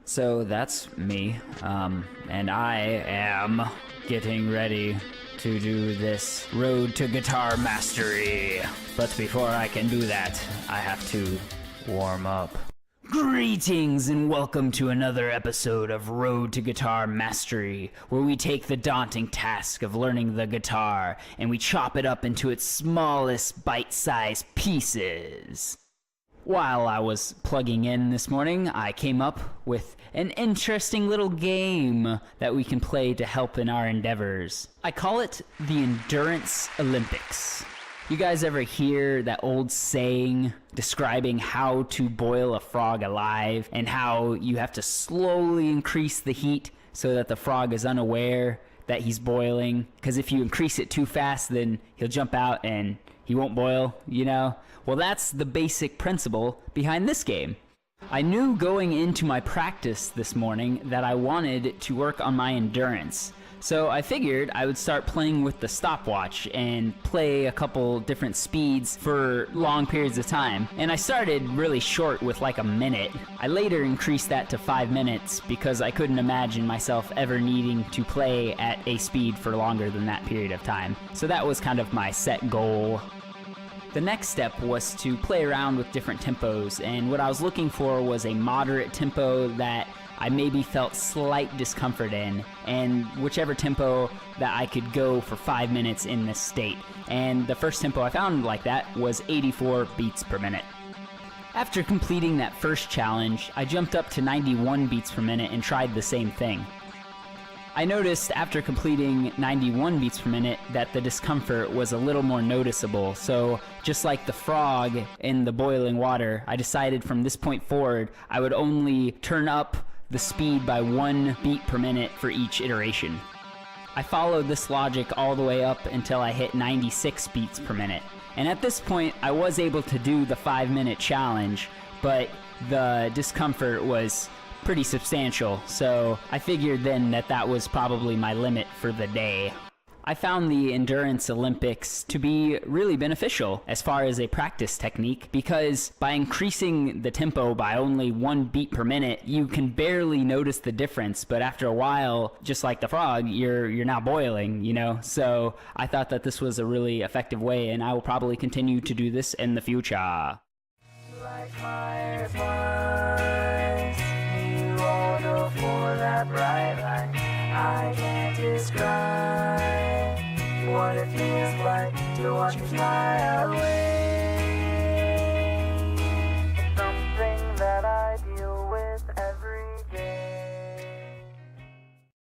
So that's me, and I am getting ready to do this road to guitar mastery. But before I can do that, I have to warm up. Greetings and welcome to another episode of Road to Guitar Mastery, where we take the daunting task of learning the guitar and we chop it up into its smallest bite-sized pieces. While I was plugging in this morning, I came up with an interesting little game that we can play to help in our endeavors. I call it the Endurance Olympics. You guys ever hear that old saying describing how to boil a frog alive and how you have to slowly increase the heat so that the frog is unaware that he's boiling? Because if you increase it too fast, then he'll jump out and he won't boil, you know? Well, that's the basic principle behind this game. I knew going into my practice this morning that I wanted to work on my endurance. So I figured I would start playing with the stopwatch and play a couple different speeds for long periods of time. And I started really short with like a minute. I later increased that to 5 minutes because I couldn't imagine myself ever needing to play at a speed for longer than that period of time. So that was kind of my set goal. The next step was to play around with different tempos, and what I was looking for was a moderate tempo that I maybe felt slight discomfort in, and whichever tempo that I could go for 5 minutes in this state. And the first tempo I found like that was 84 beats per minute. After completing that first challenge, I jumped up to 91 beats per minute and tried the same thing. I noticed after completing 91 beats per minute that the discomfort was a little more noticeable, so just like the frog in the boiling water, I decided from this point forward I would only turn up the speed by 1 beat per minute for each iteration. I followed this logic all the way up until I hit 96 beats per minute, and at this point I was able to do the 5-minute challenge, but the discomfort was pretty substantial, so I figured then that that was probably my limit for the day. I found the Endurance Olympics to be really beneficial as far as a practice technique because by increasing the tempo by only 1 beat per minute, you can barely notice the difference, but after a while, just like the frog, you're now boiling, you know? So I thought that this was a really effective way, and I will probably continue to do this in the future. Like